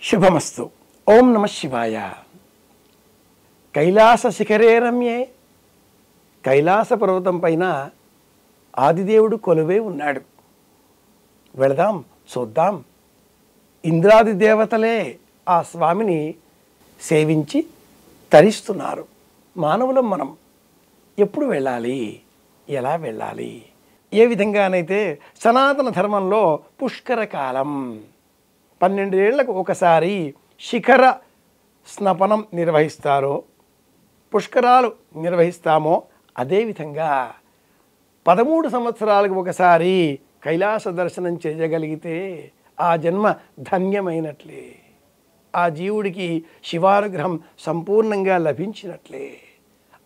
శుభమస్తు. ఓం నమ శివాయ. కైలాస శిఖరే రమ్యే, కైలాస పర్వతం పైన ఆదిదేవుడు కొలువై ఉన్నాడు. వెళదాం, చూద్దాం. ఇంద్రాది దేవతలే ఆ స్వామిని సేవించి తరిస్తున్నారు. మానవులం మనం ఎప్పుడు వెళ్ళాలి, ఎలా వెళ్ళాలి? ఏ విధంగానైతే సనాతన ధర్మంలో పుష్కర కాలం 12 ఏళ్లకు ఒకసారి శిఖర స్నపనం నిర్వహిస్తారో, పుష్కరాలు నిర్వహిస్తామో, అదేవిధంగా 13 సంవత్సరాలకు ఒకసారి కైలాస దర్శనం చేయగలిగితే ఆ జన్మ ధన్యమైనట్లే, ఆ జీవుడికి శివానుగ్రహం సంపూర్ణంగా లభించినట్లే.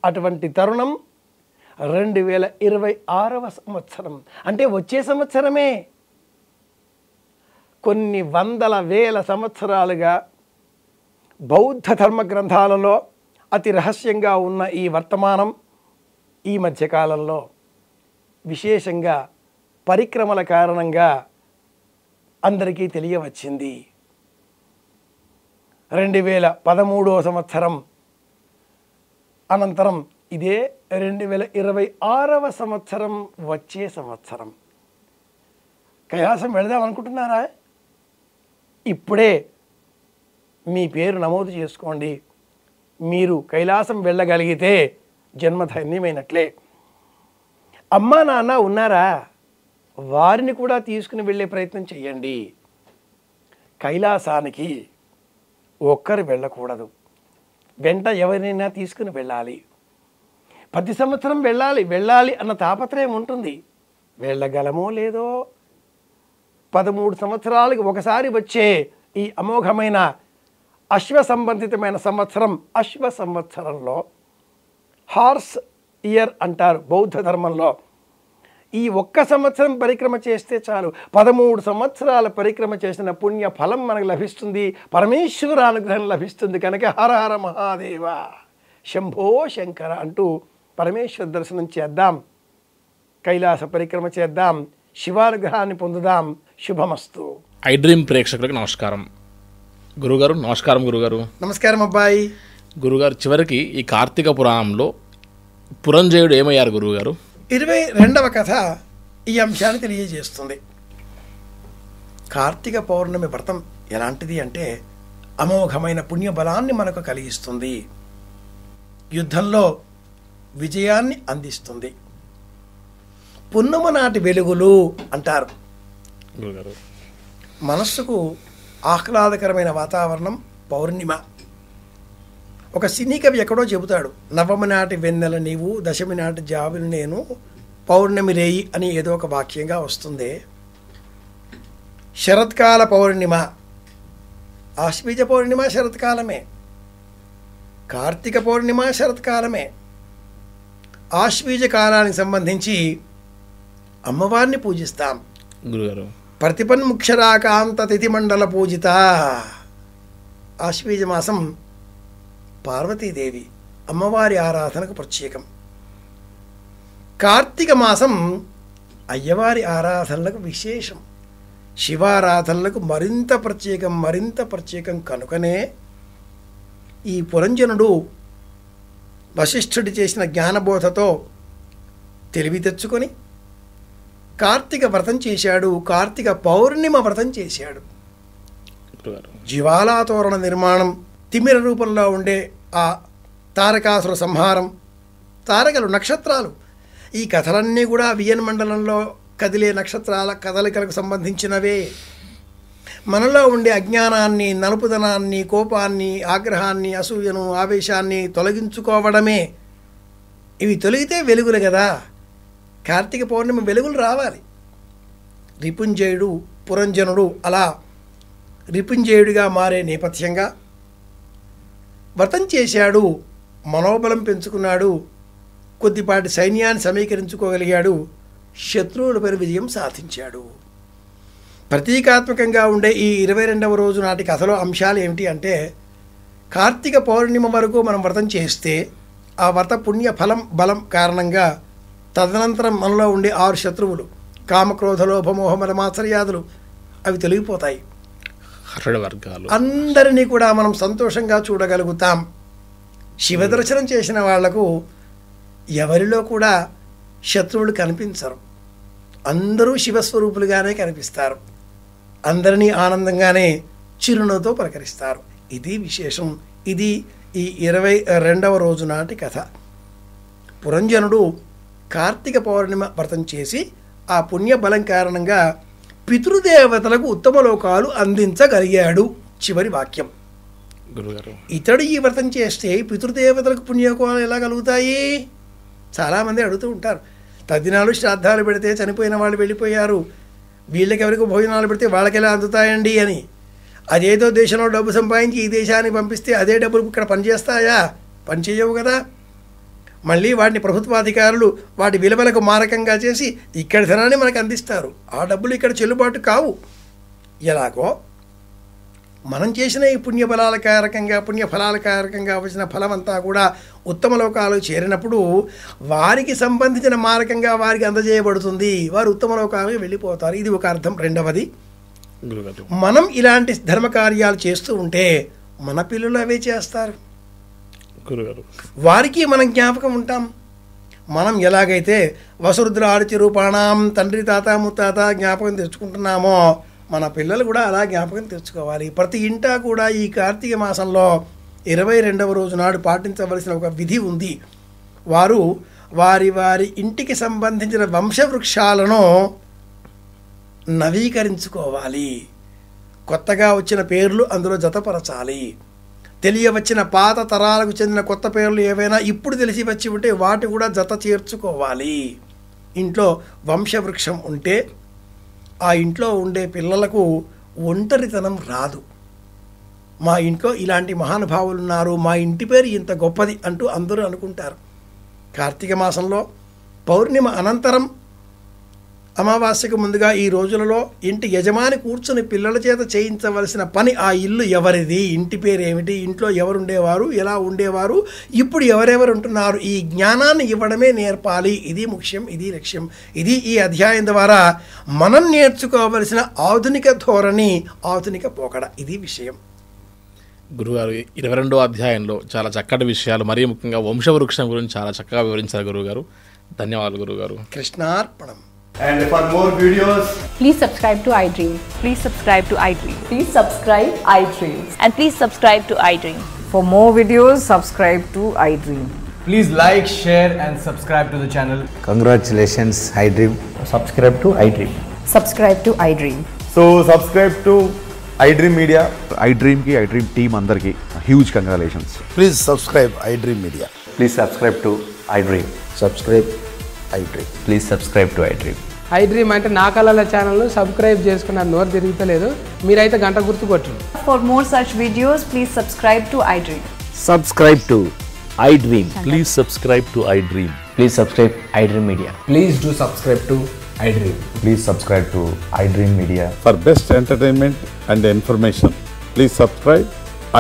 అటువంటి తరుణం 2026వ సంవత్సరం, అంటే వచ్చే సంవత్సరమే. కొన్ని వందల వేల సంవత్సరాలుగా బౌద్ధ ధర్మ గ్రంథాలలో అతి రహస్యంగా ఉన్న ఈ వర్తమానం ఈ మధ్యకాలంలో విశేషంగా పరిక్రమల కారణంగా అందరికీ తెలియవచ్చింది. 2013వ సంవత్సరం అనంతరం ఇదే 2026వ సంవత్సరం వచ్చే సంవత్సరం. కైలాసం వెళదాం అనుకుంటున్నారా? ఇప్పుడే మీ పేరు నమోదు చేసుకోండి. మీరు కైలాసం వెళ్ళగలిగితే జన్మధన్యమైనట్లే. అమ్మా నాన్న ఉన్నారా? వారిని కూడా తీసుకుని వెళ్ళే ప్రయత్నం చేయండి. కైలాసానికి ఒక్కరు వెళ్ళకూడదు, వెంట ఎవరినైనా తీసుకుని వెళ్ళాలి. ప్రతి సంవత్సరం వెళ్ళాలి అన్న తాపత్రయం ఉంటుంది. వెళ్ళగలమో లేదో 13 సంవత్సరాలకు ఒకసారి వచ్చే ఈ అమోఘమైన అశ్వ సంబంధితమైన సంవత్సరం, అశ్వ సంవత్సరంలో హార్స్ ఇయర్ అంటారు బౌద్ధ ధర్మంలో. ఈ ఒక్క సంవత్సరం పరిక్రమ చేస్తే చాలు, 13 సంవత్సరాల పరిక్రమ చేసిన పుణ్య ఫలం మనకు లభిస్తుంది, పరమేశ్వర అనుగ్రహం లభిస్తుంది. కనుక హర హర మహాదేవ, శంభో శంకర అంటూ పరమేశ్వర దర్శనం చేద్దాం, కైలాస పరిక్రమ చేద్దాం, శివానుగ్రహాన్ని పొందుదాం. శుభమస్తు. ఐ డ్రీమ్ ప్రేక్షకులకు నమస్కారం. గురుగారు నమస్కారం. గురుగారు నమస్కారం అబ్బాయి. గురుగారు, చివరికి ఈ కార్తీక పురాణంలో పురంజయుడు ఏమయ్యారు గురువుగారు? 22వ కథ ఈ అంశాన్ని తెలియజేస్తుంది. కార్తీక పౌర్ణమి వ్రతం ఎలాంటిది అంటే అమోఘమైన పుణ్యబలాన్ని మనకు కలిగిస్తుంది, యుద్ధంలో విజయాన్ని అందిస్తుంది. పున్నమ నాటి వెలుగులు అంటారు. గురుగారు, మనస్సుకు ఆహ్లాదకరమైన వాతావరణం పౌర్ణిమ. ఒక సినీ కవి ఎక్కడో చెబుతాడు, నవమి నాటి వెన్నెల నీవు, దశమి నాటి జాబిలు నేను, పౌర్ణమి రేయి అని ఏదో ఒక వాక్యంగా వస్తుంది. శరత్కాల పౌర్ణిమ, ఆశ్వీజ పౌర్ణిమ శరత్కాలమే, కార్తీక పౌర్ణిమ శరత్కాలమే. ఆశ్వీజ కాలానికి సంబంధించి అమ్మవారిని పూజిస్తాం. గురుగారు, ప్రతిపన్ముక్షరాకాంత తిథిమండల పూజిత. ఆశ్వీజ మాసం పార్వతీదేవి అమ్మవారి ఆరాధనకు ప్రత్యేకం. కార్తీక మాసం అయ్యవారి ఆరాధనలకు విశేషం, శివారాధనలకు మరింత ప్రత్యేకం. కనుకనే ఈ పురంజనుడు వశిష్ఠుడి చేసిన జ్ఞానబోధతో తెలివి తెచ్చుకొని కార్తీక వ్రతం చేశాడు, కార్తీక పౌర్ణిమ వ్రతం చేశాడు. జ్వాలాతోరణ నిర్మాణం, తిమిర రూపంలో ఉండే ఆ తారకాసుర సంహారం, తారకలు నక్షత్రాలు, ఈ కథలన్నీ కూడా వియన్ మండలంలో కదిలే నక్షత్రాల కదలికలకు సంబంధించినవే. మనలో ఉండే అజ్ఞానాన్ని, నలుపుదనాన్ని, కోపాన్ని, ఆగ్రహాన్ని, అసూయను, ఆవేశాన్ని తొలగించుకోవడమే. ఇవి తొలగితే వెలుగులు కదా. కార్తీక పౌర్ణమి వెలుగులు రావాలి. రిపుంజయుడు, పురంజనుడు అలా రిపుంజయుడిగా మారే నేపథ్యంగా వ్రతం చేశాడు, మనోబలం పెంచుకున్నాడు, కొద్దిపాటి సైన్యాన్ని సమీకరించుకోగలిగాడు, శత్రువులపై విజయం సాధించాడు. ప్రతీకాత్మకంగా ఉండే ఈ 22వ రోజు నాటి కథలో అంశాలు ఏమిటి అంటే, కార్తీక పౌర్ణిమ వరకు మనం వ్రతం చేస్తే ఆ వ్రత పుణ్య ఫలం బలం కారణంగా తదనంతరం మనలో ఉండే 6 శత్రువులు కామక్రోధ లోభమోహ మదమాత్సర్యాదులు అవి తొలగిపోతాయి. హర్షణ వర్గాలు అందరినీ కూడా మనం సంతోషంగా చూడగలుగుతాం. శివదర్శనం చేసిన వాళ్లకు ఎవరిలో కూడా శత్రువులు కనిపించరు. అందరూ శివస్వరూపులుగానే కనిపిస్తారు. అందరినీ ఆనందంగానే చిరునవ్వుతో పలకరిస్తారు. ఇది విశేషం. ఇది ఈ 22వ రోజు నాటి కథ. పురంజనుడు కార్తీక పౌర్ణిమ వ్రతం చేసి ఆ పుణ్య బలం కారణంగా పితృదేవతలకు ఉత్తమ లోకాలు అందించగలిగాడు. చివరి వాక్యం. గురుగారు, ఇతడు ఈ వ్రతం చేస్తే పితృదేవతలకు పుణ్యలోకాలు ఎలా కలుగుతాయి? చాలామంది అడుగుతూ ఉంటారు. తద్దినాలు శ్రాద్ధాలు పెడితే చనిపోయిన వాళ్ళు వెళ్ళిపోయారు, వీళ్ళకి ఎవరికి భోజనాలు పెడితే వాళ్ళకి ఎలా అందుతాయండి అని. అదేదో దేశంలో డబ్బు సంపాదించి ఈ దేశానికి పంపిస్తే అదే డబ్బులు ఇక్కడ పనిచేస్తాయా? పనిచేయవు కదా. మళ్ళీ వాటిని ప్రభుత్వాధికారులు వాటి విలువలకు మారకంగా చేసి ఇక్కడ ధనాన్ని మనకు అందిస్తారు. ఆ డబ్బులు ఇక్కడ చెల్లుబాటు కావు. ఎలాగో మనం చేసిన ఈ పుణ్యఫలాల కారకంగా వచ్చిన ఫలమంతా కూడా ఉత్తమ లోకాలకు చేరినప్పుడు వారికి సంబంధించిన మారకంగా వారికి అందజేయబడుతుంది. వారు ఉత్తమ లోకాలకు వెళ్ళిపోతారు. ఇది ఒక అర్థం. రెండవది, మనం ఇలాంటి ధర్మకార్యాలు చేస్తూ ఉంటే మన పిల్లలు అవే చేస్తారు. వారికి మనం జ్ఞాపకం ఉంటాం. మనం ఎలాగైతే వసురుద్ర ఆరుచి రూపాణం తండ్రి తాత ముత్తాత జ్ఞాపకం తెచ్చుకుంటున్నామో మన పిల్లలు కూడా అలా జ్ఞాపకం తెచ్చుకోవాలి. ప్రతి ఇంటా కూడా ఈ కార్తీక మాసంలో 22వ రోజు నాడు పాటించవలసిన ఒక విధి ఉంది. వారు వారి ఇంటికి సంబంధించిన వంశవృక్షాలను నవీకరించుకోవాలి. కొత్తగా వచ్చిన పేర్లు అందులో జతపరచాలి. తెలియవచ్చిన పాత తరాలకు చెందిన కొత్త పేర్లు ఏవైనా ఇప్పుడు తెలిసి వచ్చి ఉంటే వాటి కూడా జత చేర్చుకోవాలి. ఇంట్లో వంశవృక్షం ఉంటే ఆ ఇంట్లో ఉండే పిల్లలకు ఒంటరితనం రాదు. మా ఇంట్లో ఇలాంటి మహానుభావులు ఉన్నారు, మా ఇంటి పేరు ఇంత గొప్పది అంటూ అందరూ అనుకుంటారు. కార్తీక మాసంలో పౌర్ణిమ అనంతరం అమావాస్యకు ముందుగా ఈ రోజులలో ఇంటి యజమాని కూర్చుని పిల్లల చేత చేయించవలసిన పని ఆ ఇల్లు ఎవరిది, ఇంటి పేరు ఏమిటి, ఇంట్లో ఎవరుండేవారు, ఎలా ఉండేవారు, ఇప్పుడు ఎవరెవరు ఉంటున్నారు, ఈ జ్ఞానాన్ని ఇవ్వడమే నేర్పాలి. ఇది ముఖ్యం, ఇది లక్ష్యం. ఇది ఈ అధ్యాయం ద్వారా మనం నేర్చుకోవలసిన ఆధునిక ధోరణి, ఆధునిక పోకడ. ఇది విషయం. గురుగారు, 22వ అధ్యాయంలో చాలా చక్కటి విషయాలు, మరీ ముఖ్యంగా వంశవృక్షం గురించి చాలా చక్కగా వివరించారు గురుగారు. ధన్యవాదాలు గురుగారు. కృష్ణార్పణం. And for more videos, please subscribe to iDream. Please subscribe to iDream. Please subscribe iDream. And please subscribe to iDream. For more videos, subscribe to iDream. please like, share and subscribe to the channel. Congratulations, iDream. Subscribe to iDream. Subscribe to iDream. So subscribe to iDream Media. iDream ki iDream team andarki huge congratulations. Please subscribe iDream Media. Please subscribe to iDream. Subscribe iDream. Please subscribe to iDream. iDream అంటే నా కళల ఛానల్ను subscribe చేసుకున్న నోరు తిరుగుతలేదు. మీరైతే గంట గుర్తు కొట్టండి. For more such videos, please subscribe to iDream. Subscribe to iDream. Please subscribe to iDream. Please subscribe iDream Media. Please do subscribe to iDream. Please subscribe to iDream Media. For best entertainment and information, please subscribe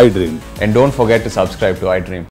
iDream. And don't forget to subscribe to iDream.